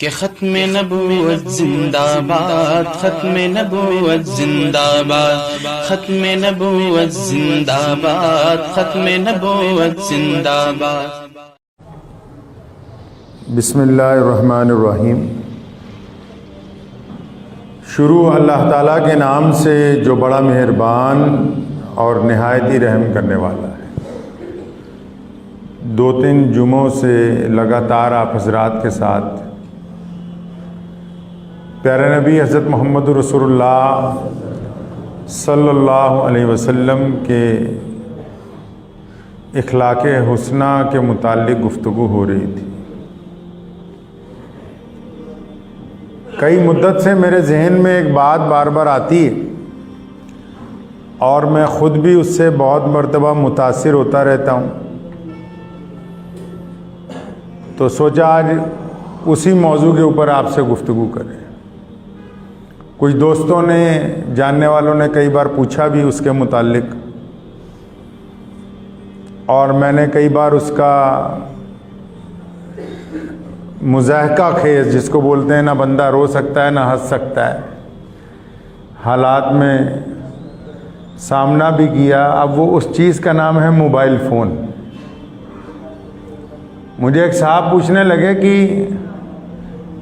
کہ ختم نبوت زندہ باد، ختم نبوت زندہ باد، ختم نبوت زندہ باد، ختم نبوت زندہ باد۔ بسم اللہ الرحمن الرحیم۔ شروع اللہ تعالیٰ کے نام سے جو بڑا مہربان اور نہایت ہی رحم کرنے والا ہے۔ 2-3 جمعوں سے لگاتار آپ حضرات کے ساتھ پیارے نبی حضرت محمد رسول اللہ صلی اللہ علیہ وسلم کے اخلاق حسنہ کے متعلق گفتگو ہو رہی تھی۔ کئی مدت سے میرے ذہن میں ایک بات بار بار آتی ہے اور میں خود بھی اس سے بہت مرتبہ متاثر ہوتا رہتا ہوں، تو سوچا آج اسی موضوع کے اوپر آپ سے گفتگو کریں۔ کچھ دوستوں نے، جاننے والوں نے کئی بار پوچھا بھی اس کے متعلق، اور میں نے کئی بار اس کا مضاحکہ خیز، جس کو بولتے ہیں، نہ بندہ رو سکتا ہے نہ ہنس سکتا ہے، حالات میں سامنا بھی کیا۔ اب وہ اس چیز کا نام ہے موبائل فون۔ مجھے ایک صاحب پوچھنے لگے کہ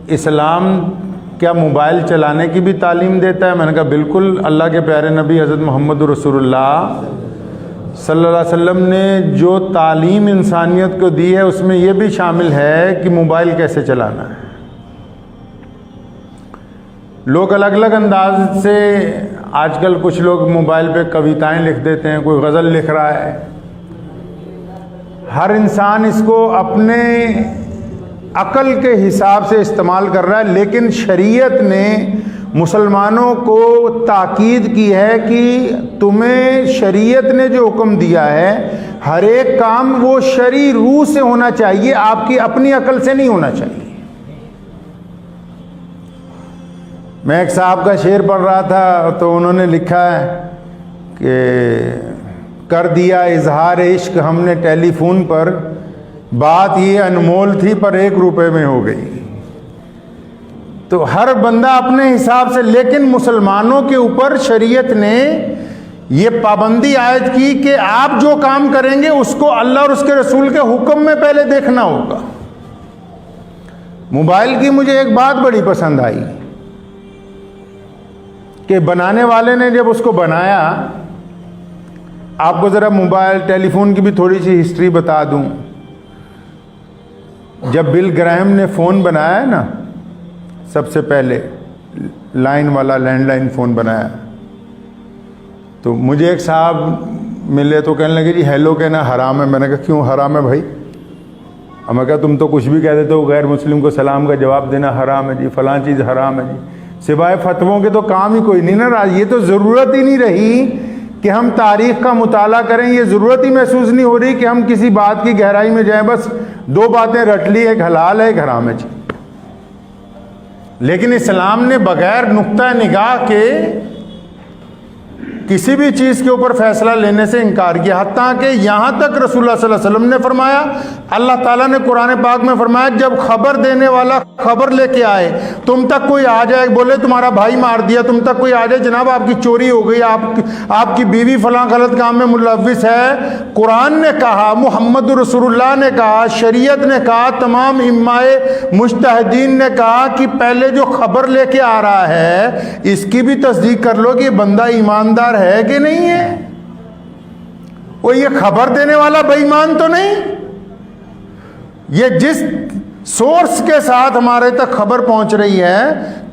اسلام کیا موبائل چلانے کی بھی تعلیم دیتا ہے؟ میں نے کہا بالکل، اللہ کے پیارے نبی حضرت محمد رسول اللہ صلی اللہ علیہ وسلم نے جو تعلیم انسانیت کو دی ہے اس میں یہ بھی شامل ہے کہ موبائل کیسے چلانا ہے۔ لوگ الگ الگ انداز سے، آج کل کچھ لوگ موبائل پہ کویتائیں لکھ دیتے ہیں، کوئی غزل لکھ رہا ہے۔ ہر انسان اس کو اپنے عقل کے حساب سے استعمال کر رہا ہے، لیکن شریعت نے مسلمانوں کو تاکید کی ہے کہ تمہیں شریعت نے جو حکم دیا ہے ہر ایک کام وہ شرعی روح سے ہونا چاہیے، آپ کی اپنی عقل سے نہیں ہونا چاہیے۔ میں ایک صاحب کا شعر پڑھ رہا تھا تو انہوں نے لکھا ہے کہ کر دیا اظہار عشق ہم نے ٹیلی فون پر، بات یہ انمول تھی پر 1 روپے میں ہو گئی۔ تو ہر بندہ اپنے حساب سے، لیکن مسلمانوں کے اوپر شریعت نے یہ پابندی عائد کی کہ آپ جو کام کریں گے اس کو اللہ اور اس کے رسول کے حکم میں پہلے دیکھنا ہوگا۔ موبائل کی مجھے ایک بات بڑی پسند آئی کہ بنانے والے نے جب اس کو بنایا، آپ کو ذرا موبائل ٹیلی فون کی بھی تھوڑی سی ہسٹری بتا دوں۔ جب بل گراہم نے فون بنایا ہے نا، سب سے پہلے لائن والا لینڈ لائن فون بنایا، تو مجھے ایک صاحب ملے تو کہنے لگے جی ہیلو کہنا حرام ہے۔ میں نے کہا کیوں حرام ہے بھائی؟ میں کہا تم تو کچھ بھی کہہ دیتے ہو، غیر مسلم کو سلام کا جواب دینا حرام ہے جی، فلاں چیز حرام ہے جی۔ سوائے فتووں کے تو کام ہی کوئی نہیں نا، یہ تو ضرورت ہی نہیں رہی کہ ہم تاریخ کا مطالعہ کریں، یہ ضرورت ہی محسوس نہیں ہو رہی کہ ہم کسی بات کی گہرائی میں جائیں۔ بس 2 باتیں رٹ لی، ایک حلال ہے ایک حرام ہے جی۔ لیکن اسلام نے بغیر نقطہ نگاہ کے کسی بھی چیز کے اوپر فیصلہ لینے سے انکار کیا، حتیٰ کہ یہاں تک رسول اللہ صلی اللہ علیہ وسلم نے فرمایا، اللہ تعالیٰ نے قرآن پاک میں فرمایا جب خبر دینے والا خبر لے کے آئے، تم تک کوئی آ جائے، بولے تمہارا بھائی مار دیا، تم تک کوئی آ جائے جناب آپ کی چوری ہو گئی، آپ کی بیوی فلاں غلط کام میں ملوث ہے، قرآن نے کہا، محمد رسول اللہ نے کہا، شریعت نے کہا، تمام ائمہ مجتہدین نے کہا کہ پہلے جو خبر لے کے آ رہا ہے اس کی بھی تصدیق کر لو کہ یہ بندہ ایماندار ہے کہ نہیں ہے۔ وہ یہ خبر دینے والا بے ایمان تو نہیں؟ یہ جس سورس کے ساتھ ہمارے تک خبر پہنچ رہی ہے،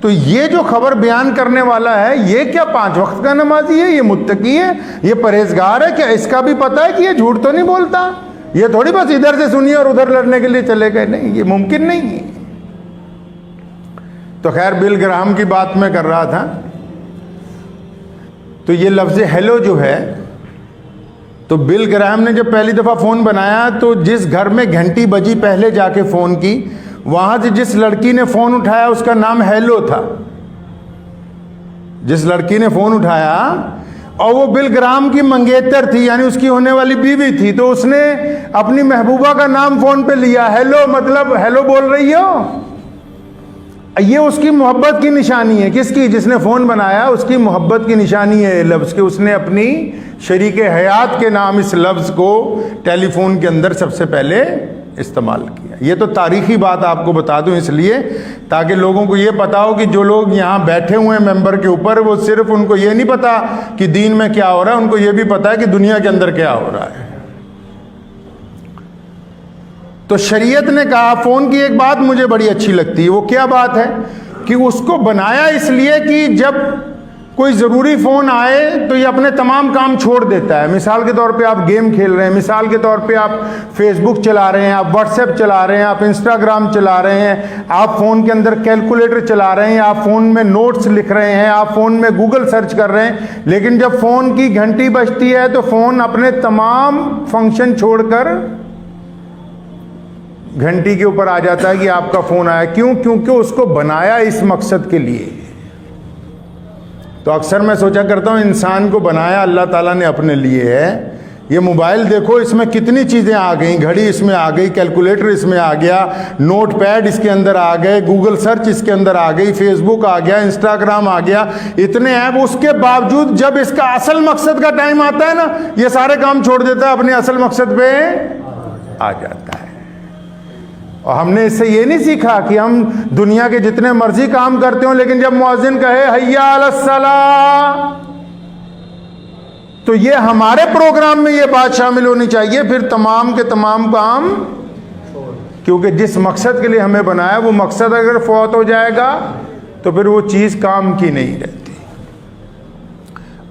تو یہ جو خبر بیان کرنے والا ہے یہ کیا 5 وقت کا نمازی ہے؟ یہ متقی ہے؟ یہ پرہیزگار ہے؟ کیا اس کا بھی پتہ ہے کہ یہ جھوٹ تو نہیں بولتا؟ یہ تھوڑی بس ادھر سے سنیے اور ادھر لڑنے کے لیے چلے گئے، نہیں، یہ ممکن نہیں ہے۔ تو خیر بل گراہم کی بات میں کر رہا تھا، تو یہ لفظ ہیلو جو ہے، تو بل گراہم نے جب پہلی دفعہ فون بنایا تو جس گھر میں گھنٹی بجی پہلے جا کے فون کی، وہاں سے جس لڑکی نے فون اٹھایا اس کا نام ہیلو تھا۔ جس لڑکی نے فون اٹھایا اور وہ بل گراہم کی منگیتر تھی، یعنی اس کی ہونے والی بیوی تھی، تو اس نے اپنی محبوبہ کا نام فون پہ لیا، ہیلو، مطلب ہیلو بول رہی ہو۔ یہ اس کی محبت کی نشانی ہے. کس کی؟ جس نے فون بنایا اس کی محبت کی نشانی ہے لفظ کہ اس نے اپنی شریک حیات کے نام اس لفظ کو ٹیلی فون کے اندر سب سے پہلے استعمال کیا. یہ تو تاریخی بات آپ کو بتا دوں اس لیے تاکہ لوگوں کو یہ پتا ہو کہ جو لوگ یہاں بیٹھے ہوئے ہیں ممبر کے اوپر وہ صرف ان کو یہ نہیں پتا کہ دین میں کیا ہو رہا ہے، ان کو یہ بھی پتا ہے کہ دنیا کے اندر کیا ہو رہا ہے. تو شریعت نے کہا، فون کی ایک بات مجھے بڑی اچھی لگتی ہے. وہ کیا بات ہے کہ اس کو بنایا اس لیے کہ جب کوئی ضروری فون آئے تو یہ اپنے تمام کام چھوڑ دیتا ہے. مثال کے طور پہ آپ گیم کھیل رہے ہیں، مثال کے طور پہ آپ فیس بک چلا رہے ہیں، آپ واٹس ایپ چلا رہے ہیں، آپ انسٹاگرام چلا رہے ہیں، آپ فون کے اندر کیلکولیٹر چلا رہے ہیں، آپ فون میں نوٹس لکھ رہے ہیں، آپ فون میں گوگل سرچ کر رہے ہیں. لیکن جب فون کی گھنٹی بجتی ہے تو فون اپنے تمام فنکشن چھوڑ کر گھنٹی کے اوپر آ جاتا ہے کہ آپ کا فون آیا. کیوں؟ کیونکہ اس کو بنایا اس مقصد کے لیے. تو اکثر میں سوچا کرتا ہوں انسان کو بنایا اللہ تعالیٰ نے اپنے لیے ہے. یہ موبائل دیکھو اس میں کتنی چیزیں آ گئیں، گھڑی اس میں آ گئی، کیلکولیٹر اس میں آ گیا، نوٹ پیڈ اس کے اندر آ گئے، گوگل سرچ اس کے اندر آ گئی، فیس بک آ گیا، انسٹاگرام آ گیا، اتنے ایپ. اس کے باوجود جب اس کا اصل مقصد کا ٹائم آتا ہے نا، یہ سارے کام چھوڑ دیتا ہے، اپنے اصل مقصد پہ آ جاتا ہے. اور ہم نے اس سے یہ نہیں سیکھا کہ ہم دنیا کے جتنے مرضی کام کرتے ہوں لیکن جب مؤذن کہے حیا علی الصلاۃ تو یہ ہمارے پروگرام میں یہ بات شامل ہونی چاہیے. پھر تمام کے تمام کام، کیونکہ جس مقصد کے لیے ہمیں بنایا وہ مقصد اگر فوت ہو جائے گا تو پھر وہ چیز کام کی نہیں رہتی.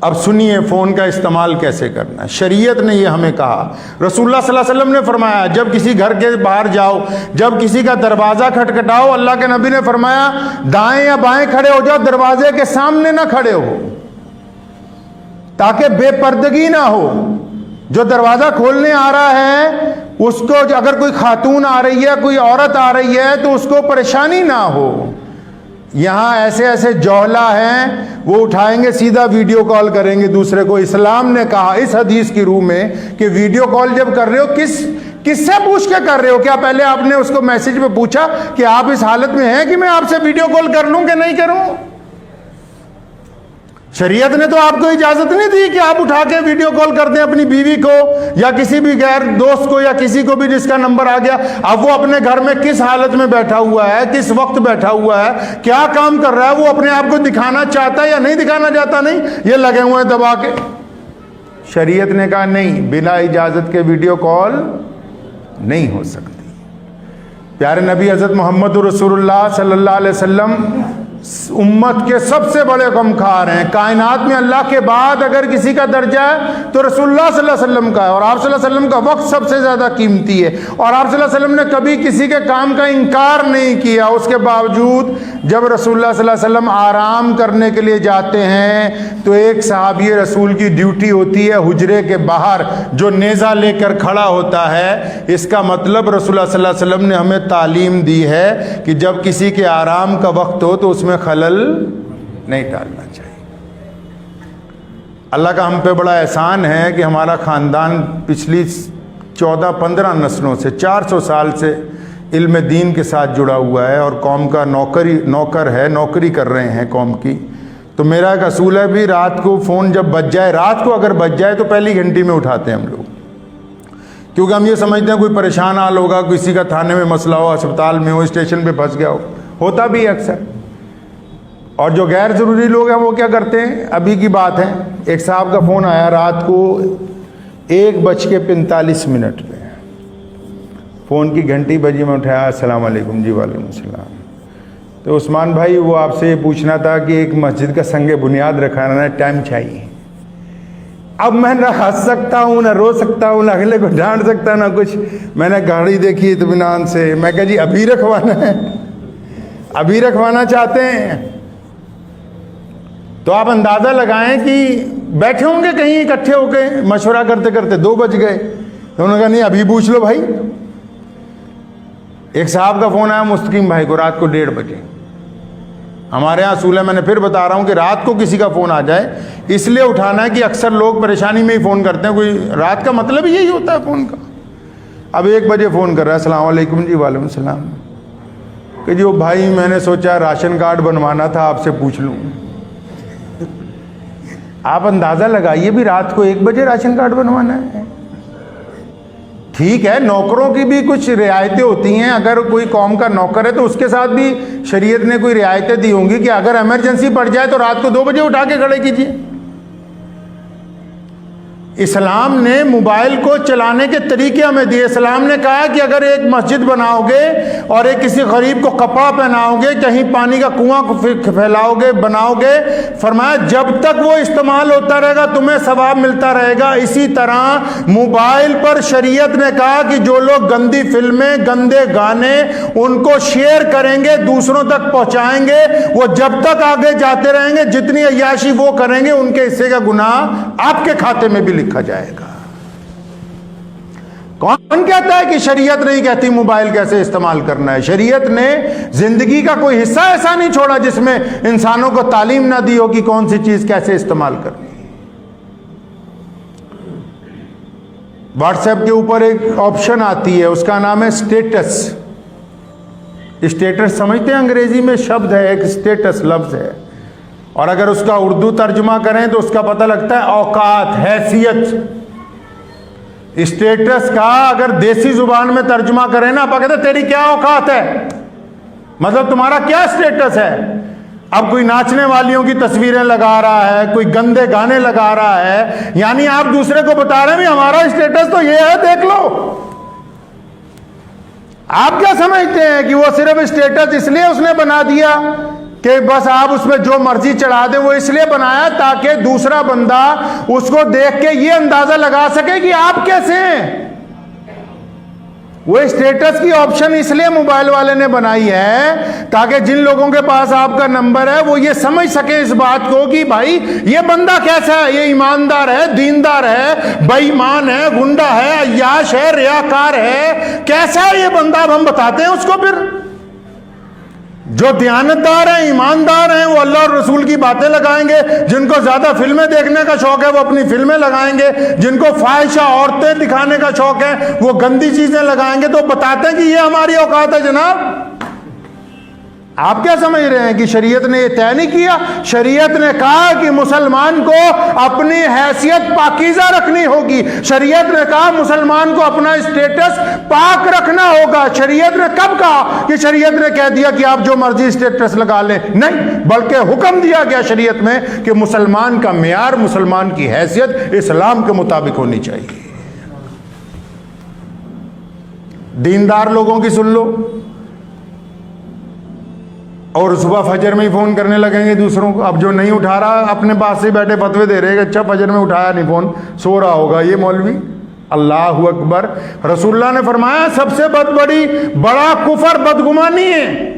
اب سنیے فون کا استعمال کیسے کرنا ہے. شریعت نے یہ ہمیں کہا. رسول اللہ صلی اللہ علیہ وسلم نے فرمایا جب کسی گھر کے باہر جاؤ، جب کسی کا دروازہ کھٹکھٹاؤ، اللہ کے نبی نے فرمایا دائیں یا بائیں کھڑے ہو جاؤ، دروازے کے سامنے نہ کھڑے ہو تاکہ بے پردگی نہ ہو. جو دروازہ کھولنے آ رہا ہے اس کو اگر کوئی خاتون آ رہی ہے، کوئی عورت آ رہی ہے تو اس کو پریشانی نہ ہو. یہاں ایسے ایسے جوہلا ہیں وہ اٹھائیں گے سیدھا ویڈیو کال کریں گے دوسرے کو. اسلام نے کہا اس حدیث کی روح میں کہ ویڈیو کال جب کر رہے ہو کس سے پوچھ کے کر رہے ہو؟ کیا پہلے آپ نے اس کو میسج پہ پوچھا کہ آپ اس حالت میں ہیں کہ میں آپ سے ویڈیو کال کر لوں کہ نہیں کروں؟ شریعت نے تو آپ کو اجازت نہیں دی کہ آپ اٹھا کے ویڈیو کال کر دیں اپنی بیوی کو یا کسی بھی غیر دوست کو یا کسی کو بھی جس کا نمبر آ گیا. اب وہ اپنے گھر میں کس حالت میں بیٹھا ہوا ہے، کس وقت بیٹھا ہوا ہے، کیا کام کر رہا ہے، وہ اپنے آپ کو دکھانا چاہتا ہے یا نہیں دکھانا چاہتا؟ نہیں، یہ لگے ہوئے ہیں دبا کے. شریعت نے کہا نہیں، بلا اجازت کے ویڈیو کال نہیں ہو سکتی. پیارے نبی حضرت محمد رسول اللہ صلی اللہ علیہ وسلم امت کے سب سے بڑے غمخوار ہیں. کائنات میں اللہ کے بعد اگر کسی کا درجہ ہے تو رسول اللہ صلی اللہ علیہ وسلم کا ہے، اور آپ صلی اللہ علیہ وسلم کا وقت سب سے زیادہ قیمتی ہے، اور آپ صلی اللہ علیہ وسلم نے کبھی کسی کے کام کا انکار نہیں کیا. اس کے باوجود جب رسول اللہ صلی اللہ علیہ وسلم آرام کرنے کے لیے جاتے ہیں تو ایک صحابی رسول کی ڈیوٹی ہوتی ہے حجرے کے باہر جو نیزہ لے کر کھڑا ہوتا ہے. اس کا مطلب رسول اللہ صلی اللہ علیہ وسلم نے ہمیں تعلیم دی ہے کہ جب کسی کے آرام کا وقت ہو تو اس میں خلل نہیں ڈالنا چاہیے. اللہ کا ہم پہ بڑا احسان ہے کہ ہمارا خاندان پچھلی 14-15 نسلوں سے 400 سال سے علم دین کے ساتھ جڑا ہوا ہے اور قوم کا نوکر ہے، نوکری کر رہے ہیں قوم کی. تو میرا ایک اصول ہے بھی رات کو فون جب بج جائے، رات کو اگر بج جائے تو پہلی گھنٹی میں اٹھاتے ہیں ہم لوگ، کیونکہ ہم یہ سمجھتے ہیں کوئی پریشان حال ہوگا، کسی کا تھانے میں مسئلہ ہو، اسپتال میں ہو، اسٹیشن پہ پھنس گیا ہو، ہوتا بھی ہے اکثر. اور جو غیر ضروری لوگ ہیں وہ کیا کرتے ہیں؟ ابھی کی بات ہے، ایک صاحب کا فون آیا رات کو 1:45 پہ، فون کی گھنٹی بجی، میں اٹھایا، السلام علیکم. جی وعلیکم السلام. تو عثمان بھائی وہ آپ سے یہ پوچھنا تھا کہ ایک مسجد کا سنگ بنیاد رکھانا ہے، ٹائم چاہیے. اب میں نہ ہنس سکتا ہوں، نہ رو سکتا ہوں، نہ اگلے کو ڈانٹ سکتا، نہ کچھ. میں نے گاڑی دیکھی اطمینان سے، میں کہا جی ابھی رکھوانا ہے، ابھی رکھوانا چاہتے ہیں. تو آپ اندازہ لگائیں کہ بیٹھے ہوں گے کہیں اکٹھے ہو کے مشورہ کرتے کرتے 2 بج گئے. تو انہوں نے کہا نہیں ابھی پوچھ لو بھائی. ایک صاحب کا فون آیا مستقیم بھائی کو رات کو 1:30 بجے. ہمارے ہاں اصول ہے، میں نے پھر بتا رہا ہوں کہ رات کو کسی کا فون آ جائے اس لیے اٹھانا ہے کہ اکثر لوگ پریشانی میں ہی فون کرتے ہیں. کوئی رات کا مطلب یہی ہوتا ہے فون کا. اب 1 بجے فون کر رہا ہے، السلام علیکم. جی وعلیکم السلام. کہ جو بھائی میں نے سوچا راشن کارڈ بنوانا تھا آپ سے پوچھ لوں. آپ اندازہ لگائیے بھی رات کو 1 بجے راشن کارڈ بنوانا ہے. ٹھیک ہے نوکروں کی بھی کچھ رعایتیں ہوتی ہیں, اگر کوئی قوم کا نوکر ہے تو اس کے ساتھ بھی شریعت نے کوئی رعایتیں دی ہوں گی کہ اگر ایمرجنسی پڑ جائے تو رات کو 2 بجے اٹھا کے کھڑے کیجیے. اسلام نے موبائل کو چلانے کے طریقے ہمیں دیے. اسلام نے کہا کہ اگر ایک مسجد بناؤ گے اور ایک کسی غریب کو کپڑا پہناؤ گے, کہیں پانی کا کنواں پھیلاؤ گے, بناؤ گے, فرمایا جب تک وہ استعمال ہوتا رہے گا تمہیں ثواب ملتا رہے گا. اسی طرح موبائل پر شریعت نے کہا کہ جو لوگ گندی فلمیں, گندے گانے ان کو شیئر کریں گے, دوسروں تک پہنچائیں گے, وہ جب تک آگے جاتے رہیں گے, جتنی عیاشی وہ کریں گے ان کے حصے کا گناہ آپ کے کھاتے میں بھی لکھا جائے گا. کون کہتا ہے کہ شریعت نہیں کہتی موبائل کیسے استعمال کرنا ہے؟ شریعت نے زندگی کا کوئی حصہ ایسا نہیں چھوڑا جس میں انسانوں کو تعلیم نہ دی ہو کہ کون سی چیز کیسے استعمال کرنی. واٹس ایپ کے اوپر ایک آپشن آتی ہے, اس کا نام ہے اسٹیٹس. اسٹیٹس سمجھتے ہیں انگریزی میں شبد ہے, ایک اسٹیٹس لفظ ہے, اور اگر اس کا اردو ترجمہ کریں تو اس کا پتہ لگتا ہے اوقات, حیثیت. اسٹیٹس کا اگر دیسی زبان میں ترجمہ کریں نا, آپ کہتے ہیں تیری کیا اوقات ہے, مطلب تمہارا کیا اسٹیٹس ہے. اب کوئی ناچنے والیوں کی تصویریں لگا رہا ہے, کوئی گندے گانے لگا رہا ہے, یعنی آپ دوسرے کو بتا رہے ہیں ہمارا اسٹیٹس تو یہ ہے, دیکھ لو. آپ کیا سمجھتے ہیں کہ وہ صرف اسٹیٹس اس لیے اس نے بنا دیا کہ بس آپ اس پہ جو مرضی چڑھا دیں؟ وہ اس لیے بنایا تاکہ دوسرا بندہ اس کو دیکھ کے یہ اندازہ لگا سکے کہ آپ کیسے ہیں. وہ اسٹیٹس کی آپشن اس لیے موبائل والے نے بنائی ہے تاکہ جن لوگوں کے پاس آپ کا نمبر ہے وہ یہ سمجھ سکے اس بات کو کہ بھائی یہ بندہ کیسا ہے, یہ ایماندار ہے, دیندار ہے, بے ایمان ہے, گنڈا ہے, عیاش ہے, ریاکار ہے, کیسا ہے یہ بندہ. اب ہم بتاتے ہیں اس کو. پھر جو دیانتدار ہیں, ایماندار ہیں, وہ اللہ اور رسول کی باتیں لگائیں گے. جن کو زیادہ فلمیں دیکھنے کا شوق ہے وہ اپنی فلمیں لگائیں گے. جن کو فاحشہ عورتیں دکھانے کا شوق ہے وہ گندی چیزیں لگائیں گے. تو بتاتے ہیں کہ یہ ہماری اوقات ہے. جناب آپ کیا سمجھ رہے ہیں کہ شریعت نے یہ طے نہیں کیا؟ شریعت نے کہا کہ مسلمان کو اپنی حیثیت پاکیزہ رکھنی ہوگی. شریعت نے کہا مسلمان کو اپنا اسٹیٹس پاک رکھنا ہوگا. شریعت نے کب کہا کہ شریعت نے کہہ دیا کہ آپ جو مرضی اسٹیٹس لگا لیں؟ نہیں, بلکہ حکم دیا گیا شریعت میں کہ مسلمان کا معیار, مسلمان کی حیثیت اسلام کے مطابق ہونی چاہیے. دیندار لوگوں کی سن لو, اور صبح فجر میں ہی فون کرنے لگیں گے دوسروں کو. اب جو نہیں اٹھا رہا اپنے پاس سے بیٹھے فتوے دے رہے کہ اچھا فجر میں اٹھایا نہیں فون, سو رہا ہوگا یہ مولوی. اللہ اکبر. رسول اللہ نے فرمایا سب سے بڑا کفر بدگمانی ہے.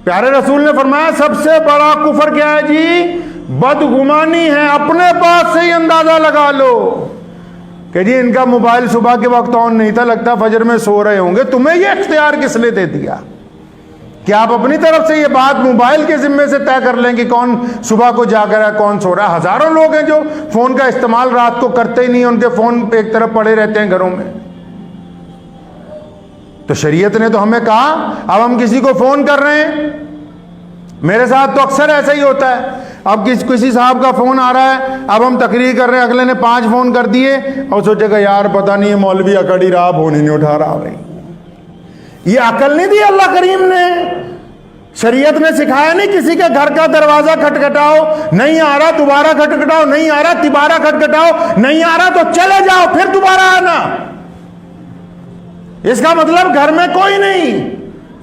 پیارے رسول نے فرمایا سب سے بڑا کفر کیا ہے جی؟ بدگمانی ہے. اپنے پاس سے ہی اندازہ لگا لو کہ جی ان کا موبائل صبح کے وقت آن نہیں تھا, لگتا فجر میں سو رہے ہوں گے. تمہیں یہ اختیار کس نے دے دیا کہ آپ اپنی طرف سے یہ بات موبائل کے ذمے سے طے کر لیں کہ کون صبح کو جا کر ہے, کون سو رہا ہے؟ ہزاروں لوگ ہیں جو فون کا استعمال رات کو کرتے ہی نہیں, ان کے فون پہ ایک طرف پڑے رہتے ہیں گھروں میں. تو شریعت نے تو ہمیں کہا, اب ہم کسی کو فون کر رہے ہیں, میرے ساتھ تو اکثر ایسا ہی ہوتا ہے. اب کسی صاحب کا فون آ رہا ہے, اب ہم تقریر کر رہے ہیں, اگلے نے 5 فون کر دیے اور سوچے کہ یار پتہ نہیں یہ مولوی اکڑ ہی رہا, فون ہی نہیں اٹھا رہا. بھائی یہ عقل نہیں دی اللہ کریم نے. شریعت نے سکھایا نہیں کسی کے گھر کا دروازہ کھٹکھٹاؤ, نہیں آ رہا دوبارہ کھٹکھٹاؤ, نہیں آ رہا تیبارہ کھٹکھٹاؤ, نہیں آ رہا تو چلے جاؤ پھر دوبارہ آنا. اس کا مطلب گھر میں کوئی نہیں,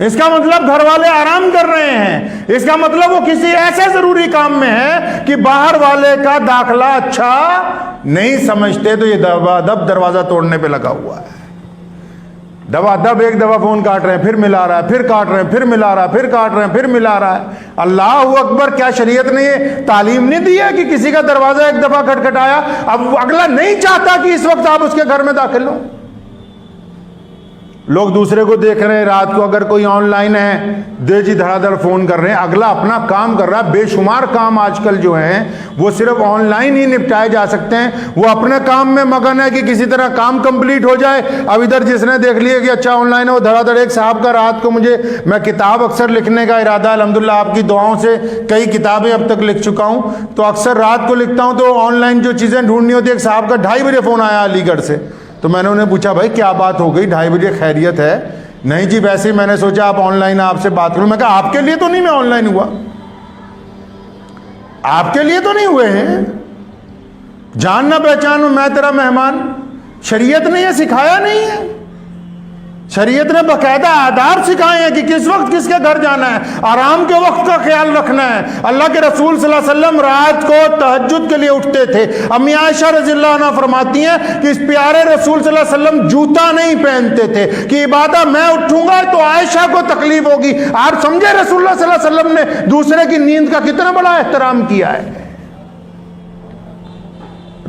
اس کا مطلب گھر والے آرام کر رہے ہیں, اس کا مطلب وہ کسی ایسے ضروری کام میں ہے کہ باہر والے کا داخلہ اچھا نہیں سمجھتے, تو یہ دب دروازہ توڑنے پہ لگا ہوا ہے. دبا دب ایک دفعہ فون کاٹ رہے ہیں, پھر ملا رہا ہے, پھر کاٹ رہے ہیں, پھر ملا رہا ہے, پھر کاٹ رہے ہیں, پھر ملا رہا ہے. اللہ اکبر. کیا شریعت نے یہ تعلیم نہیں دی ہے کہ کسی کا دروازہ ایک دفعہ کھٹکھٹایا اب اگلا نہیں چاہتا کہ اس وقت آپ اس کے گھر میں داخل ہو؟ لوگ دوسرے کو دیکھ رہے ہیں، رات کو اگر کوئی آن لائن ہے دے جی دھڑا دھڑ فون کر رہے ہیں، اگلا اپنا کام کر رہا ہے. بے شمار کام آج کل جو ہیں وہ صرف آن لائن ہی نپٹائے جا سکتے ہیں. وہ اپنے کام میں مگن ہے کہ کسی طرح کام کمپلیٹ ہو جائے. اب ادھر جس نے دیکھ لیا کہ اچھا آن لائن ہے، وہ دھڑا دھڑ. ایک صاحب کا رات کو میں کتاب اکثر لکھنے کا ارادہ، الحمدللہ آپ کی دعاؤں سے کئی کتابیں اب تک لکھ چکا ہوں، تو اکثر رات کو لکھتا ہوں تو آن لائن جو چیزیں ڈھونڈنی ہوتی ہے. ایک صاحب کا 2:30 بجے فون آیا علی گڑھ سے، تو میں نے انہیں پوچھا بھائی کیا بات ہو گئی، 2:30 بجے خیریت ہے؟ نہیں جی ویسے ہی میں نے سوچا آپ آن لائن آپ سے بات کروں. میں کہا آپ کے لیے تو نہیں میں آن لائن ہوا، آپ کے لیے تو نہیں ہوئے ہیں، جان نہ پہچان ہوں میں تیرا مہمان. شریعت نے یہ سکھایا نہیں ہے. شریعت نے باقاعدہ آداب سکھائے ہیں کہ کس وقت کس کے گھر جانا ہے، آرام کے وقت کا خیال رکھنا ہے. اللہ کے رسول صلی اللہ علیہ وسلم رات کو تہجد کے لیے اٹھتے تھے. امی عائشہ رضی اللہ عنہ فرماتی ہیں کہ اس پیارے رسول صلی اللہ علیہ وسلم جوتا نہیں پہنتے تھے کہ عبادت میں اٹھوں گا تو عائشہ کو تکلیف ہوگی. آپ سمجھے رسول اللہ صلی اللہ علیہ وسلم نے دوسرے کی نیند کا کتنا بڑا احترام کیا ہے.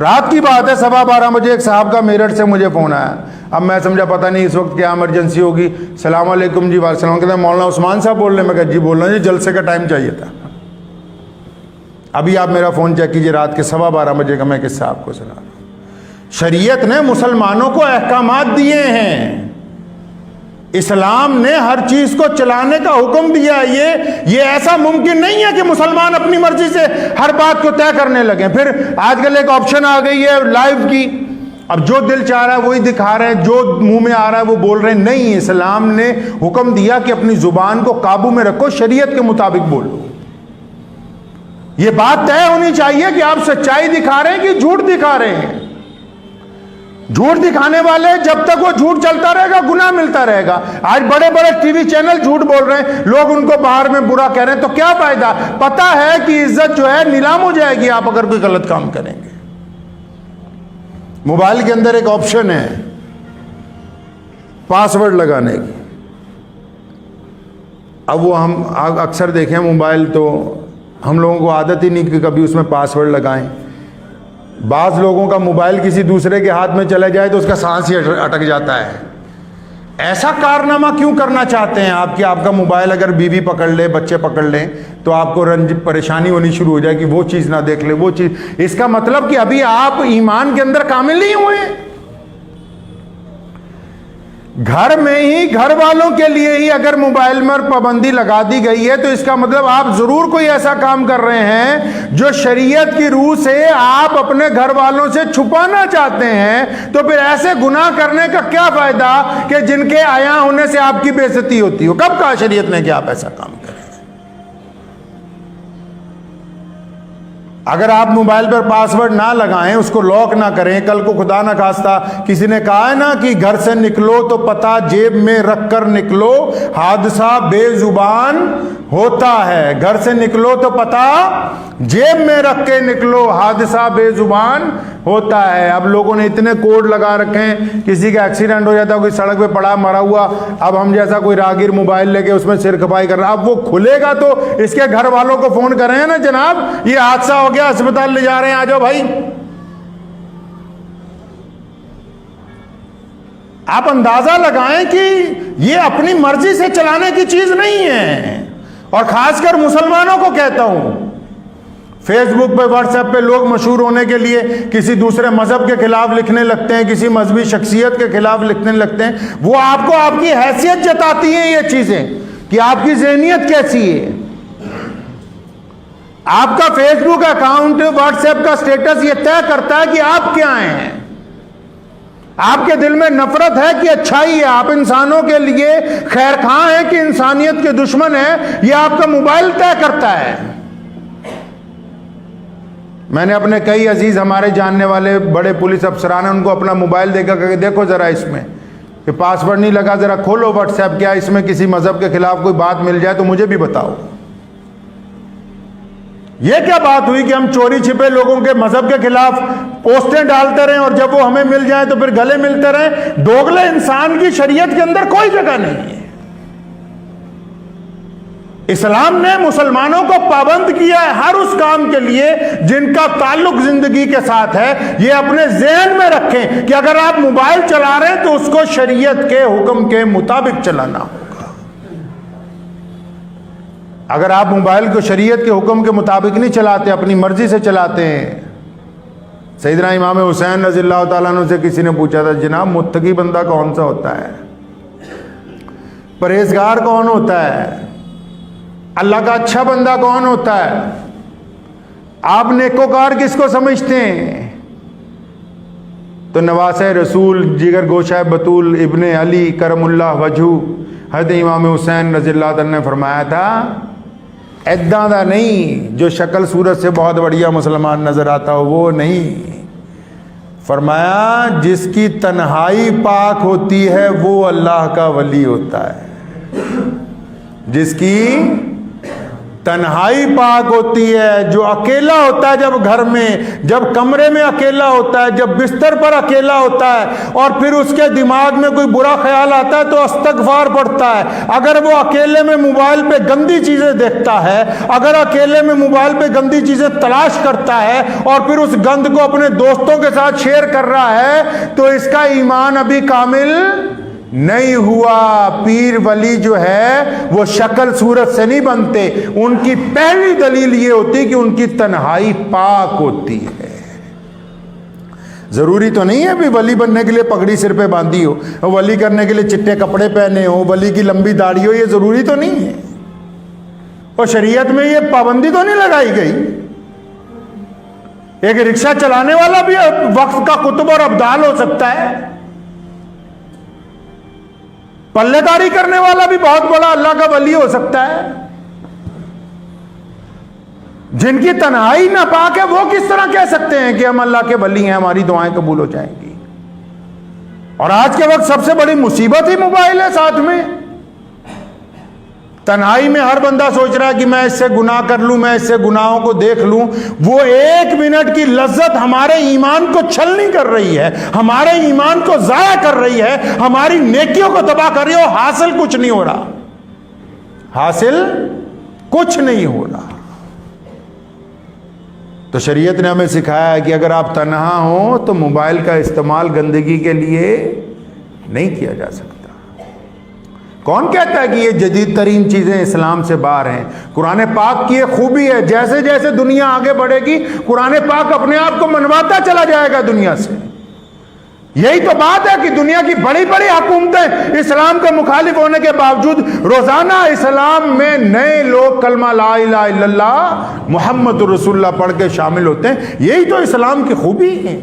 رات کی بات ہے 12:15 بجے ایک صاحب کا میرٹھ سے مجھے فون آیا. اب میں سمجھا پتہ نہیں اس وقت کیا ایمرجنسی ہوگی. السلام علیکم جی. وعلیکم السلام. کہتے ہیں مولانا عثمان صاحب بول رہے ہیں؟ میں کہا جی بول رہا ہوں جی، جلسے کا ٹائم چاہیے تھا. ابھی آپ میرا فون چیک کیجئے، رات کے 12:15 بجے کا میں کس صاحب کو سنا رہا ہوں. شریعت نے مسلمانوں کو احکامات دیے ہیں، اسلام نے ہر چیز کو چلانے کا حکم دیا ہے. یہ ایسا ممکن نہیں ہے کہ مسلمان اپنی مرضی سے ہر بات کو طے کرنے لگیں. پھر آج کل ایک آپشن آ گئی ہے لائیو کی، اب جو دل چاہ رہا ہے وہی دکھا رہے ہیں، جو منہ میں آ رہا ہے وہ بول رہے ہیں. نہیں، اسلام نے حکم دیا کہ اپنی زبان کو قابو میں رکھو، شریعت کے مطابق بولو. یہ بات طے ہونی چاہیے کہ آپ سچائی دکھا رہے ہیں کہ جھوٹ دکھا رہے ہیں. جھوٹ دکھانے والے جب تک وہ جھوٹ چلتا رہے گا گناہ ملتا رہے گا. آج بڑے بڑے ٹی وی چینل جھوٹ بول رہے ہیں، لوگ ان کو باہر میں برا کہہ رہے ہیں، تو کیا فائدہ؟ پتہ ہے کہ عزت جو ہے نیلام ہو جائے گی آپ اگر کوئی غلط کام کریں گے. موبائل کے اندر ایک آپشن ہے پاسورڈ لگانے کی. اب وہ ہم اکثر دیکھیں موبائل تو ہم لوگوں کو عادت ہی نہیں کہ کبھی اس میں پاسورڈ لگائیں. بعض لوگوں کا موبائل کسی دوسرے کے ہاتھ میں چلے جائے تو اس کا سانس ہی اٹک جاتا ہے. ایسا کارنامہ کیوں کرنا چاہتے ہیں آپ کہ آپ کا موبائل اگر بیوی پکڑ لے، بچے پکڑ لیں تو آپ کو پریشانی ہونی شروع ہو جائے کہ وہ چیز نہ دیکھ لے، وہ چیز. اس کا مطلب کہ ابھی آپ ایمان کے اندر کامل نہیں ہوئے. گھر میں ہی گھر والوں کے لیے ہی اگر موبائل میں پابندی لگا دی گئی ہے تو اس کا مطلب آپ ضرور کوئی ایسا کام کر رہے ہیں جو شریعت کی روح سے آپ اپنے گھر والوں سے چھپانا چاہتے ہیں. تو پھر ایسے گناہ کرنے کا کیا فائدہ کہ جن کے عیاں ہونے سے آپ کی بے عزتی ہوتی ہو؟ کب کہا شریعت نے کہ آپ ایسا کام کریں؟ اگر آپ موبائل پر پاسورڈ نہ لگائیں، اس کو لاک نہ کریں، کل کو خدا نہ خواستہ کسی نے کہا ہے نا کہ گھر سے نکلو تو پتہ جیب میں رکھ کر نکلو، حادثہ بے زبان ہوتا ہے. گھر سے نکلو تو پتہ جیب میں رکھ کے نکلو، حادثہ بے زبان ہوتا ہے. اب لوگوں نے اتنے کوڈ لگا رکھے ہیں، کسی کا ایکسیڈنٹ ہو جاتا ہے، کوئی سڑک پہ پڑا مرا ہوا، اب ہم جیسا کوئی راگیر موبائل لے کے اس میں سر کھپائی کر رہا، اب وہ کھلے گا تو اس کے گھر والوں کو فون کر رہے ہیں نا، جناب یہ حادثہ ہو گیا، اسپتال لے جا رہے ہیں، آ جاؤ بھائی. آپ اندازہ لگائیں کہ یہ اپنی مرضی سے چلانے کی چیز نہیں ہے. اور خاص کر مسلمانوں کو کہتا ہوں، فیس بک پہ، واٹس ایپ پہ لوگ مشہور ہونے کے لیے کسی دوسرے مذہب کے خلاف لکھنے لگتے ہیں، کسی مذہبی شخصیت کے خلاف لکھنے لگتے ہیں. وہ آپ کو آپ کی حیثیت جتاتی ہیں یہ چیزیں کہ آپ کی ذہنیت کیسی ہے. آپ کا فیس بک اکاؤنٹ، واٹس ایپ کا سٹیٹس یہ طے کرتا ہے کہ آپ کیا ہیں. آپ کے دل میں نفرت ہے کہ اچھائی ہے، آپ انسانوں کے لیے خیر خواہ ہیں کہ انسانیت کے دشمن ہیں، یہ آپ کا موبائل طے کرتا ہے. میں نے اپنے کئی عزیز ہمارے جاننے والے بڑے پولیس افسران ہیں، ان کو اپنا موبائل دے کر کہ دیکھو ذرا اس میں کہ پاسورڈ نہیں لگا، ذرا کھولو واٹس ایپ، کیا اس میں کسی مذہب کے خلاف کوئی بات مل جائے تو مجھے بھی بتاؤ. یہ کیا بات ہوئی کہ ہم چوری چھپے لوگوں کے مذہب کے خلاف پوسٹیں ڈالتے رہیں اور جب وہ ہمیں مل جائیں تو پھر گلے ملتے رہیں؟ دوگلے انسان کی شریعت کے اندر کوئی جگہ نہیں ہے. اسلام نے مسلمانوں کو پابند کیا ہے ہر اس کام کے لیے جن کا تعلق زندگی کے ساتھ ہے. یہ اپنے ذہن میں رکھیں کہ اگر آپ موبائل چلا رہے ہیں تو اس کو شریعت کے حکم کے مطابق چلانا ہوگا. اگر آپ موبائل کو شریعت کے حکم کے مطابق نہیں چلاتے، اپنی مرضی سے چلاتے ہیں. سیدنا امام حسین رضی اللہ تعالیٰ عنہ سے کسی نے پوچھا تھا، جناب متقی بندہ کون سا ہوتا ہے، پرہیزگار کون ہوتا ہے، اللہ کا اچھا بندہ کون ہوتا ہے، آپ نیکوکار کس کو سمجھتے ہیں؟ تو نواسہ رسول، جگر گوشہ بطول، ابن علی کرم اللہ وجہہ، حضرت امام حسین رضی اللہ تعالیٰ نے فرمایا تھا ایداں دا نہیں جو شکل صورت سے بہت بڑھیا مسلمان نظر آتا ہو، وہ نہیں. فرمایا جس کی تنہائی پاک ہوتی ہے وہ اللہ کا ولی ہوتا ہے. جس کی تنہائی پاک ہوتی ہے، جو اکیلا ہوتا ہے، جب گھر میں، جب کمرے میں اکیلا ہوتا ہے، جب بستر پر اکیلا ہوتا ہے اور پھر اس کے دماغ میں کوئی برا خیال آتا ہے تو استغفار پڑھتا ہے. اگر وہ اکیلے میں موبائل پہ گندی چیزیں دیکھتا ہے، اگر اکیلے میں موبائل پہ گندی چیزیں تلاش کرتا ہے اور پھر اس گند کو اپنے دوستوں کے ساتھ شیئر کر رہا ہے تو اس کا ایمان ابھی کامل نہیں ہوا. پیر ولی جو ہے وہ شکل صورت سے نہیں بنتے، ان کی پہلی دلیل یہ ہوتی کہ ان کی تنہائی پاک ہوتی ہے. ضروری تو نہیں ہے بھی ولی بننے کے لیے پگڑی سر پہ باندھی ہو، ولی کرنے کے لیے چٹے کپڑے پہنے ہو، ولی کی لمبی داڑھی ہو، یہ ضروری تو نہیں ہے. اور شریعت میں یہ پابندی تو نہیں لگائی گئی. ایک رکشہ چلانے والا بھی وقت کا قطب اور ابدال ہو سکتا ہے، پلے داری کرنے والا بھی بہت بڑا اللہ کا ولی ہو سکتا ہے. جن کی تنہائی ناپاک ہے وہ کس طرح کہہ سکتے ہیں کہ ہم اللہ کے ولی ہیں، ہماری دعائیں قبول ہو جائیں گی؟ اور آج کے وقت سب سے بڑی مصیبت ہی موبائل ہے. ساتھ میں تنہائی میں ہر بندہ سوچ رہا ہے کہ میں اس سے گناہ کر لوں، میں اس سے گناہوں کو دیکھ لوں. وہ ایک منٹ کی لذت ہمارے ایمان کو چھلنی کر رہی ہے، ہمارے ایمان کو ضائع کر رہی ہے، ہماری نیکیوں کو تباہ کر رہی ہے. اور حاصل کچھ نہیں ہو رہا، حاصل کچھ نہیں ہو رہا. تو شریعت نے ہمیں سکھایا ہے کہ اگر آپ تنہا ہوں تو موبائل کا استعمال گندگی کے لیے نہیں کیا جا سکتا. کون کہتا ہے کہ یہ جدید ترین چیزیں اسلام سے باہر ہیں؟ قرآن پاک کی یہ خوبی ہے، جیسے جیسے دنیا آگے بڑھے گی قرآن پاک اپنے آپ کو منواتا چلا جائے گا دنیا سے. یہی تو بات ہے کہ دنیا کی بڑی بڑی حکومتیں اسلام کے مخالف ہونے کے باوجود روزانہ اسلام میں نئے لوگ کلمہ لا الہ الا اللہ محمد رسول اللہ پڑھ کے شامل ہوتے ہیں. یہی تو اسلام کی خوبی ہے.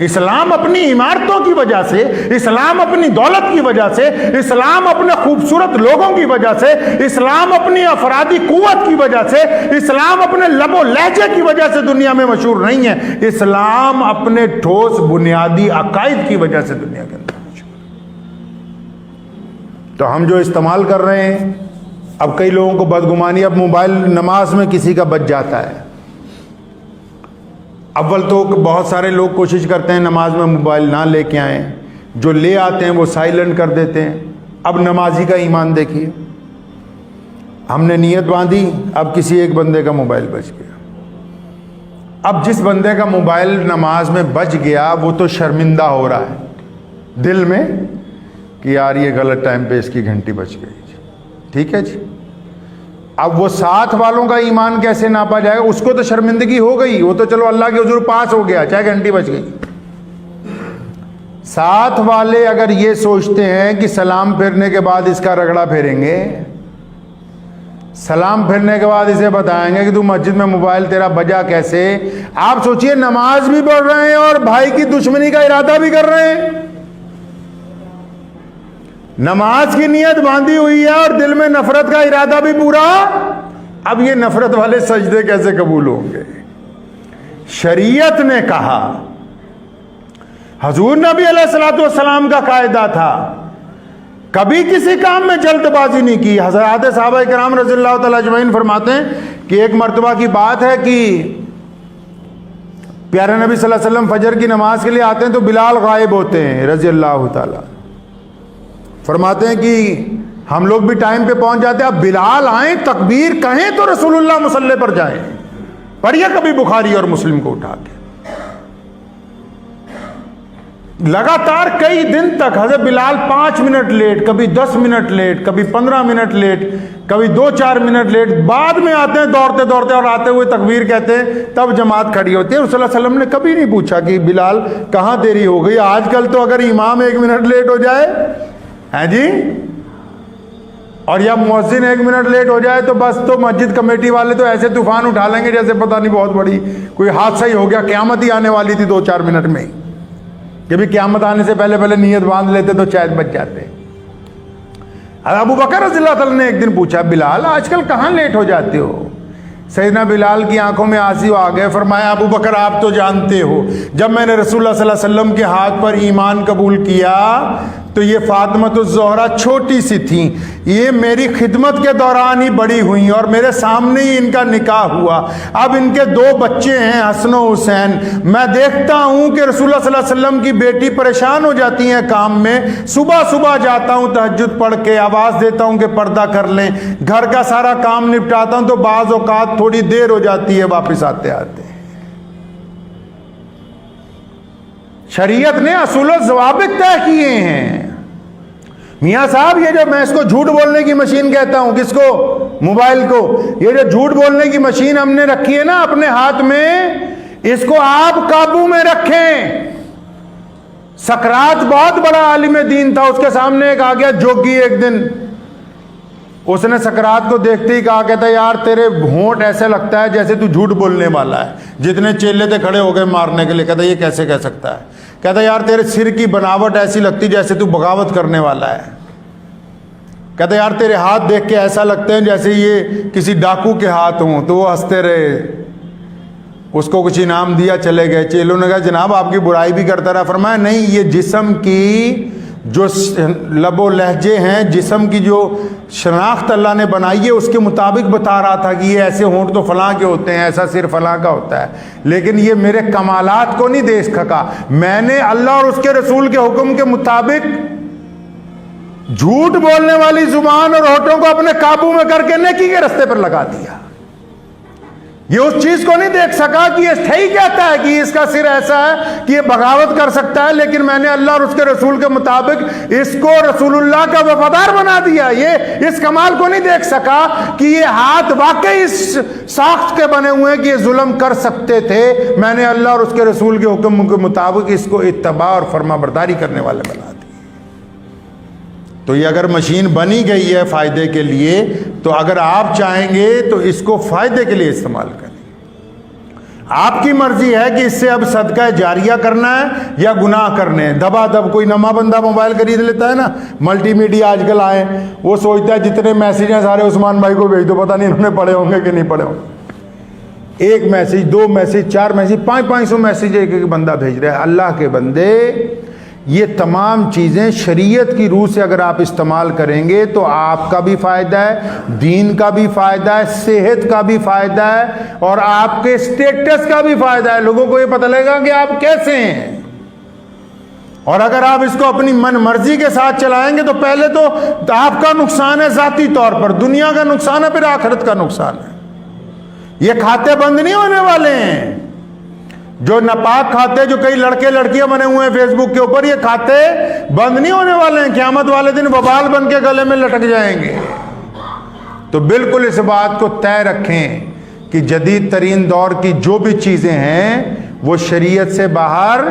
اسلام اپنی عمارتوں کی وجہ سے، اسلام اپنی دولت کی وجہ سے، اسلام اپنے خوبصورت لوگوں کی وجہ سے، اسلام اپنی افرادی قوت کی وجہ سے، اسلام اپنے لب و لہجے کی وجہ سے دنیا میں مشہور نہیں ہے. اسلام اپنے ٹھوس بنیادی عقائد کی وجہ سے دنیا کے اندر مشہور ہے. تو ہم جو استعمال کر رہے ہیں، اب کئی لوگوں کو بدگمانی، اب موبائل نماز میں کسی کا بچ جاتا ہے. اول تو بہت سارے لوگ کوشش کرتے ہیں نماز میں موبائل نہ لے کے آئیں، جو لے آتے ہیں وہ سائلنٹ کر دیتے ہیں. اب نمازی کا ایمان دیکھیے، ہم نے نیت باندھی، اب کسی ایک بندے کا موبائل بچ گیا. اب جس بندے کا موبائل نماز میں بچ گیا وہ تو شرمندہ ہو رہا ہے دل میں کہ یار یہ غلط ٹائم پہ اس کی گھنٹی بچ گئی. ٹھیک ہے جی، اب وہ ساتھ والوں کا ایمان کیسے ناپا جائے گا؟ اس کو تو شرمندگی ہو گئی، وہ تو چلو اللہ کے حضور پاس ہو گیا، چاہے گھنٹی بچ گئی. ساتھ والے اگر یہ سوچتے ہیں کہ سلام پھیرنے کے بعد اس کا رگڑا پھیریں گے، سلام پھیرنے کے بعد اسے بتائیں گے کہ تو مسجد میں موبائل تیرا بجا کیسے. آپ سوچئے نماز بھی پڑھ رہے ہیں اور بھائی کی دشمنی کا ارادہ بھی کر رہے ہیں. نماز کی نیت باندھی ہوئی ہے اور دل میں نفرت کا ارادہ بھی پورا. اب یہ نفرت والے سجدے کیسے قبول ہوں گے؟ شریعت نے کہا، حضور نبی علیہ الصلوۃ والسلام کا قاعدہ تھا، کبھی کسی کام میں جلد بازی نہیں کی. حضرات صحابہ کرام رضی اللہ تعالی اجمعین فرماتے ہیں کہ ایک مرتبہ کی بات ہے کہ پیارے نبی صلی اللہ علیہ وسلم فجر کی نماز کے لیے آتے ہیں تو بلال غائب ہوتے ہیں رضی اللہ تعالی. فرماتے ہیں کہ ہم لوگ بھی ٹائم پہ پہنچ جاتے ہیں. اب بلال آئیں تکبیر کہیں تو رسول اللہ مصلی پر جائیں. پڑھیے کبھی بخاری اور مسلم کو اٹھا کے. لگاتار کئی دن تک حضرت بلال 5 منٹ لیٹ, کبھی 10 منٹ لیٹ, کبھی 15 منٹ لیٹ, کبھی 2-4 منٹ لیٹ, بعد میں آتے ہیں دوڑتے دوڑتے اور آتے ہوئے تکبیر کہتے ہیں, تب جماعت کھڑی ہوتی ہے. رسول اللہ صلی اللہ علیہ وسلم نے کبھی نہیں پوچھا کہ بلال کہاں دیری ہو گئی. آج کل تو اگر امام 1 منٹ لیٹ ہو جائے ہیں جی, اور یا مؤذن 1 منٹ لیٹ ہو جائے تو بس, تو مسجد کمیٹی والے تو ایسے طوفان اٹھا لیں گے جیسے پتہ نہیں بہت بڑی کوئی حادثہ ہی ہو گیا, قیامت ہی آنے والی تھی 2-4 منٹ میں. کہ بھی قیامت آنے سے پہلے پہلے نیت باندھ لیتے تو شاید بچ جاتے. ابو بکر رضی اللہ تعالیٰ نے ایک دن پوچھا, بلال آج کل کہاں لیٹ ہو جاتے ہو؟ سیدنا بلال کی آنکھوں میں آنسو آ گئے. فرمایا ابو بکر آپ تو جانتے ہو جب میں نے رسول اللہ صلی اللہ علیہ وسلم کے ہاتھ پر ایمان قبول کیا تو یہ فاطمۃ الزہرا چھوٹی سی تھیں, یہ میری خدمت کے دوران ہی بڑی ہوئیں اور میرے سامنے ہی ان کا نکاح ہوا. اب ان کے 2 بچے ہیں حسن و حسین. میں دیکھتا ہوں کہ رسول اللہ صلی اللہ علیہ وسلم کی بیٹی پریشان ہو جاتی ہیں کام میں. صبح صبح جاتا ہوں تہجد پڑھ کے, آواز دیتا ہوں کہ پردہ کر لیں, گھر کا سارا کام نپٹاتا ہوں تو بعض اوقات تھوڑی دیر ہو جاتی ہے واپس آتے آتے. شریعت نے اصول و ضوابط طے کیے ہیں. میاں صاحب یہ جو میں اس کو جھوٹ بولنے کی مشین کہتا ہوں, کس کو؟ موبائل کو. یہ جو جھوٹ بولنے کی مشین ہم نے رکھی ہے نا اپنے ہاتھ میں, اس کو آپ قابو میں رکھیں. سقراط بہت بڑا عالم دین تھا, اس کے سامنے ایک آ گیا جوگی ایک دن. اس نے سقراط کو دیکھتے ہی کہا, کہتا یار تیرے ہونٹ ایسے لگتا ہے جیسے تو جھوٹ بولنے والا ہے. جتنے چیلے تھے کھڑے ہو گئے مارنے کے لیے. کہتا یہ کیسے کہہ سکتا ہے؟ کہتا یار تیرے سر کی بناوٹ ایسی لگتی جیسے تو بغاوت کرنے والا ہے. کہتا یار تیرے ہاتھ دیکھ کے ایسا لگتے ہیں جیسے یہ کسی ڈاکو کے ہاتھ ہوں. تو وہ ہنستے رہے, اس کو کچھ انعام دیا, چلے گئے. چیلوں نے کہا جناب آپ کی برائی بھی کرتا رہا. فرمایا نہیں, یہ جسم کی جو لب و لہجے ہیں, جسم کی جو شناخت اللہ نے بنائی ہے اس کے مطابق بتا رہا تھا کہ یہ ایسے ہونٹ تو فلاں کے ہوتے ہیں, ایسا سر فلاں کا ہوتا ہے, لیکن یہ میرے کمالات کو نہیں دیکھ سکا. میں نے اللہ اور اس کے رسول کے حکم کے مطابق جھوٹ بولنے والی زبان اور ہونٹوں کو اپنے قابو میں کر کے نیکی کے رستے پر لگا دیا. یہ اس چیز کو نہیں دیکھ سکا کہ یہ صحیح کہتا ہے کہ اس کا سر ایسا ہے کہ یہ بغاوت کر سکتا ہے, لیکن میں نے اللہ اور اس کے رسول کے مطابق اس کو رسول اللہ کا وفادار بنا دیا. یہ اس کمال کو نہیں دیکھ سکا کہ یہ ہاتھ واقعی اس ساخت کے بنے ہوئے ہیں کہ یہ ظلم کر سکتے تھے. میں نے اللہ اور اس کے رسول کے حکم کے مطابق اس کو اتباع اور فرما برداری کرنے والے بنا دیا. تو یہ اگر مشین بنی گئی ہے فائدے کے لیے, تو اگر آپ چاہیں گے تو اس کو فائدے کے لیے استعمال کریں. آپ کی مرضی ہے کہ اس سے اب صدقہ جاریہ کرنا ہے یا گناہ کرنے ہیں. دبا دب کوئی نما بندہ موبائل خرید لیتا ہے نا, ملٹی میڈیا آج کل آئے, وہ سوچتا ہے جتنے میسیج ہیں سارے عثمان بھائی کو بھیج دو, پتہ نہیں انہوں نے پڑھے ہوں گے کہ نہیں پڑھے ہوں گے. 1 میسیج 2 میسیج 4 میسیج 500 میسیج ایک بندہ بھیج رہا ہے. اللہ کے بندے, یہ تمام چیزیں شریعت کی روح سے اگر آپ استعمال کریں گے تو آپ کا بھی فائدہ ہے, دین کا بھی فائدہ ہے, صحت کا بھی فائدہ ہے, اور آپ کے اسٹیٹس کا بھی فائدہ ہے. لوگوں کو یہ پتہ لگے گا کہ آپ کیسے ہیں. اور اگر آپ اس کو اپنی من مرضی کے ساتھ چلائیں گے تو پہلے تو آپ کا نقصان ہے ذاتی طور پر, دنیا کا نقصان ہے, پھر آخرت کا نقصان ہے. یہ کھاتے بند نہیں ہونے والے ہیں. جو ناپاک کھاتے جو کئی لڑکے لڑکیاں بنے ہوئے ہیں فیس بک کے اوپر, یہ کھاتے بند نہیں ہونے والے ہیں. قیامت والے دن وبال بن کے گلے میں لٹک جائیں گے. تو بالکل اس بات کو طے رکھیں کہ جدید ترین دور کی جو بھی چیزیں ہیں وہ شریعت سے باہر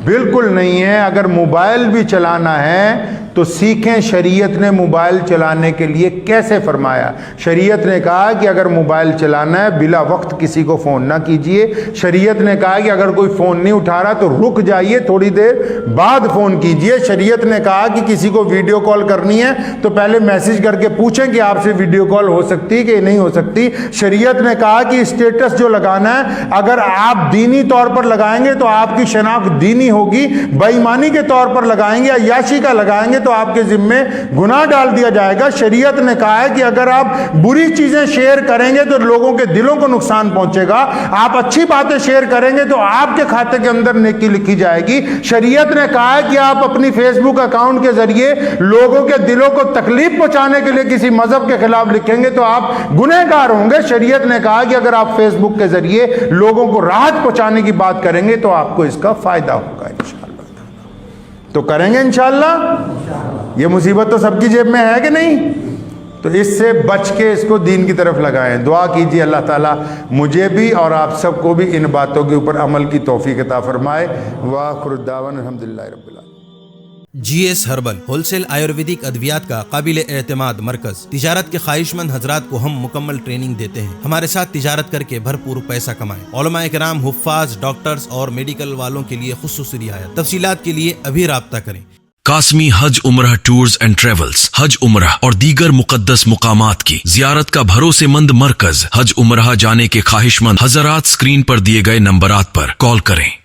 بالکل نہیں ہے. اگر موبائل بھی چلانا ہے تو سیکھیں شریعت نے موبائل چلانے کے لیے کیسے فرمایا. شریعت نے کہا کہ اگر موبائل چلانا ہے بلا وقت کسی کو فون نہ کیجئے. شریعت نے کہا کہ اگر کوئی فون نہیں اٹھا رہا تو رک جائیے, تھوڑی دیر بعد فون کیجئے. شریعت نے کہا کہ کسی کو ویڈیو کال کرنی ہے تو پہلے میسج کر کے پوچھیں کہ آپ سے ویڈیو کال ہو سکتی کہ نہیں ہو سکتی. شریعت نے کہا کہ اسٹیٹس جو لگانا ہے اگر آپ دینی طور پر لگائیں گے تو آپ کی شناخت دینی ہوگی, بے ایمانی کے طور پر لگائیں گے, عیاشی کا لگائیں گے تو آپ کے ذمے گناہ ڈال دیا جائے گا۔ شریعت نے کہا ہے کہ اگر آپ بری چیزیں شیئر کریں گے تو لوگوں کے دلوں کو نقصان پہنچے گا، آپ اچھی باتیں شیئر کریں گے تو آپ کے کھاتے کے اندر نیکی لکھی جائے گی۔ شریعت نے کہا ہے کہ آپ اپنی فیس بک اکاؤنٹ کے ذریعے لوگوں کے دلوں کو تکلیف پہنچانے کے لیے کسی مذہب کے خلاف لکھیں گے تو آپ گنہگار ہوں گے۔ شریعت نے کہا کہ اگر آپ فیس بک کے ذریعے لوگوں کو راحت پہنچانے کی بات کریں گے تو آپ کو اس کا فائدہ ہوگا انشاءاللہ۔ تو کریں گے انشاءاللہ؟ یہ مصیبت تو سب کی جیب میں ہے کہ نہیں؟ تو اس سے بچ کے اس کو دین کی طرف لگائیں۔ دعا کیجیے اللہ تعالیٰ مجھے بھی اور آپ سب کو بھی ان باتوں کے اوپر عمل کی توفیق عطا فرمائے۔ وآخر الدعوانا الحمدللہ رب العالمین۔ G S Herbal wholesale ayurvedic ادویات کا قابل اعتماد مرکز۔ تجارت کے خواہش مند حضرات کو ہم مکمل ٹریننگ دیتے ہیں۔ ہمارے ساتھ تجارت کر کے بھرپور پیسہ کمائیں۔ علماء کرام، حفاظ، ڈاکٹرز اور میڈیکل والوں کے لیے خصوصی رعایت۔ تفصیلات کے لیے ابھی رابطہ کریں۔ قاسمی حج عمرہ ٹورز اینڈ ٹریولز، حج عمرہ اور دیگر مقدس مقامات کی زیارت کا بھروسے مند مرکز۔ حج عمرہ جانے کے خواہش مند حضرات اسکرین پر دیے گئے نمبرات پر کال کریں۔